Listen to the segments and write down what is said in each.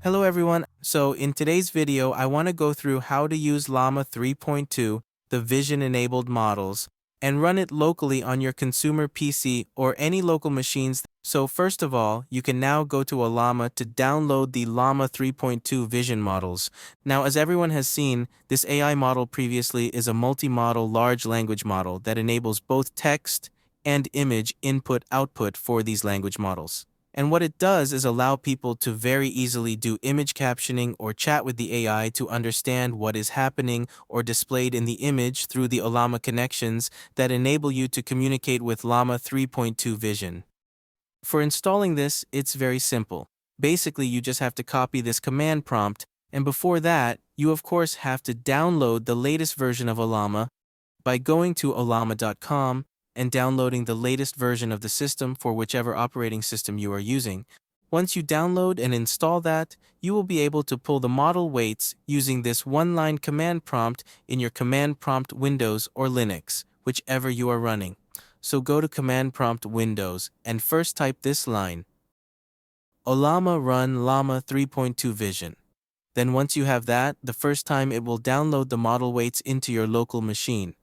Hello everyone. So in today's video, I want to go through how to use Llama 3.2, the vision-enabled models, and run it locally on your consumer PC or any local machines. So first of all, you can now go to Ollama to download the Llama 3.2 Vision models. Now, as everyone has seen, this AI model previously is a multi-modal large language model that enables both text and image input-output for these language models. And what it does is allow people to very easily do image captioning or chat with the AI to understand what is happening or displayed in the image through the Ollama connections that enable you to communicate with Llama 3.2 Vision. For installing this, it's very simple. Basically, you just have to copy this command prompt, and before that, you of course have to download the latest version of Ollama by going to Ollama.com and downloading the latest version of the system for whichever operating system you are using. Once you download and install that, you will be able to pull the model weights using this one-line command prompt in your command prompt Windows or Linux, whichever you are running. So go to command prompt Windows and first type this line: Ollama run Llama 3.2 Vision. Then once you have that, the first time it will download the model weights into your local machine.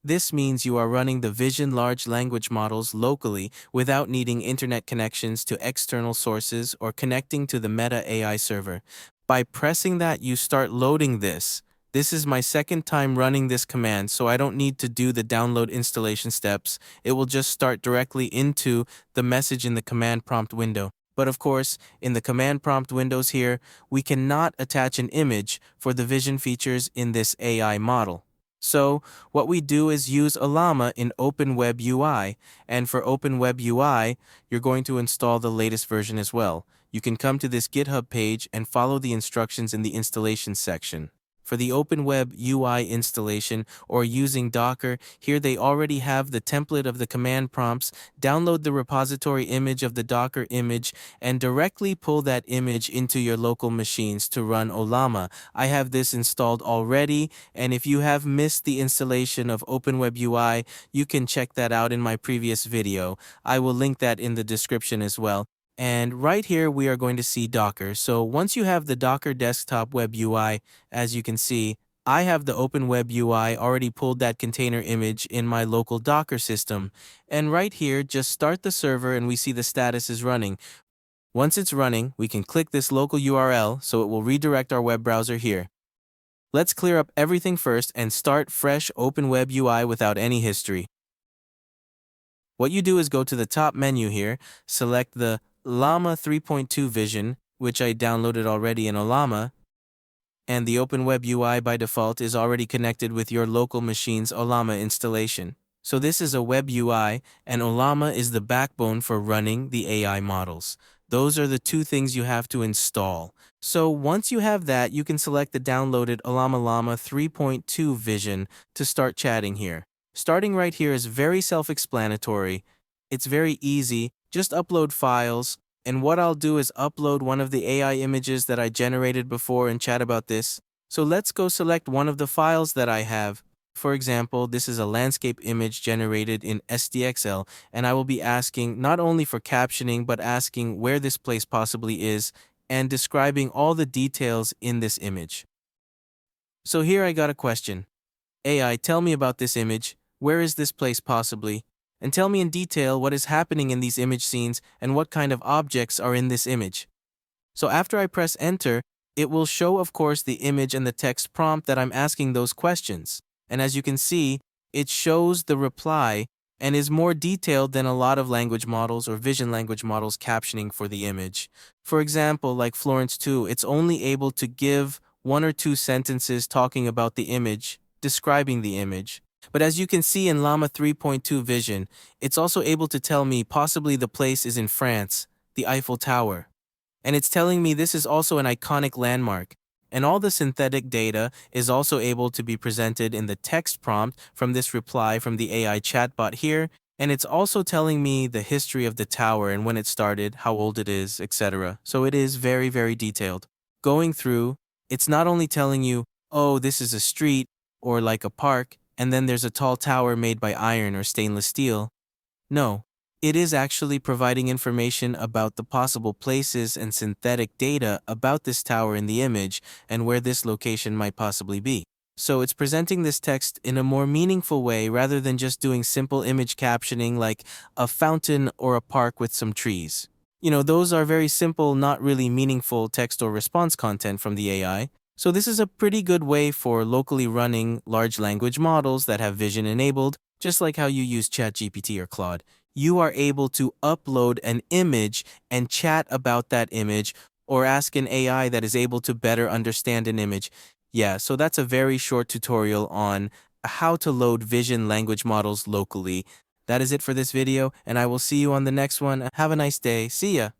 This means you are running the Vision large language models locally without needing internet connections to external sources or connecting to the Meta AI server. By pressing that, you start loading this. This is my second time running this command, so I don't need to do the download installation steps. It will just start directly into the message in the command prompt window. But of course, in the command prompt windows here, we cannot attach an image for the vision features in this AI model. So what we do is use Ollama in WebUI, and for WebUI, you're going to install the latest version as well. You can come to this GitHub page and follow the instructions in the installation section. For the WebUI installation or using Docker, here they already have the template of the command prompts. Download the repository image of the Docker image and directly pull that image into your local machines to run Ollama. I have this installed already, and if you have missed the installation of WebUI, you can check that out in my previous video. I will link that in the description as well. And right here, we are going to see Docker. So once you have the Docker desktop web UI, as you can see, I have the Open Web UI already pulled that container image in my local Docker system. And right here, just start the server and we see the status is running. Once it's running, we can click this local URL so it will redirect our web browser here. Let's clear up everything first and start fresh Open Web UI without any history. What you do is go to the top menu here, select the Llama 3.2 Vision, which I downloaded already in Ollama, and the Open Web UI by default is already connected with your local machine's Ollama installation. So this is a web UI, and Ollama is the backbone for running the AI models. Those are the two things you have to install. So once you have that, you can select the downloaded Ollama Llama 3.2 Vision to start chatting here. Starting right here is very self-explanatory. It's very easy. Just upload files, and what I'll do is upload one of the AI images that I generated before and chat about this. So let's go select one of the files that I have. For example, this is a landscape image generated in SDXL, and I will be asking not only for captioning, but asking where this place possibly is, and describing all the details in this image. So here I got a question. AI, tell me about this image. Where is this place possibly? And tell me in detail what is happening in these image scenes and what kind of objects are in this image. So after I press enter, it will show, of course, the image and the text prompt that I'm asking those questions. And as you can see, it shows the reply and is more detailed than a lot of language models or vision language models captioning for the image. For example, like Florence 2, it's only able to give one or two sentences talking about the image, describing the image. But as you can see in Llama 3.2 Vision, it's also able to tell me possibly the place is in France, the Eiffel Tower. And it's telling me this is also an iconic landmark. And all the synthetic data is also able to be presented in the text prompt from this reply from the AI chatbot here. And it's also telling me the history of the tower and when it started, how old it is, etc. So it is very, very detailed. Going through, it's not only telling you, oh, this is a street or like a park, and then there's a tall tower made by iron or stainless steel. No, It is actually providing information about the possible places and synthetic data about this tower in the image and where this location might possibly be. So it's presenting this text in a more meaningful way rather than just doing simple image captioning like a fountain or a park with some trees. Those are very simple, not really meaningful text or response content from the AI. So this is a pretty good way for locally running large language models that have vision enabled, just like how you use ChatGPT or Claude. You are able to upload an image and chat about that image or ask an AI that is able to better understand an image. Yeah, so that's a very short tutorial on how to load vision language models locally. That is it for this video, and I will see you on the next one. Have a nice day. See ya.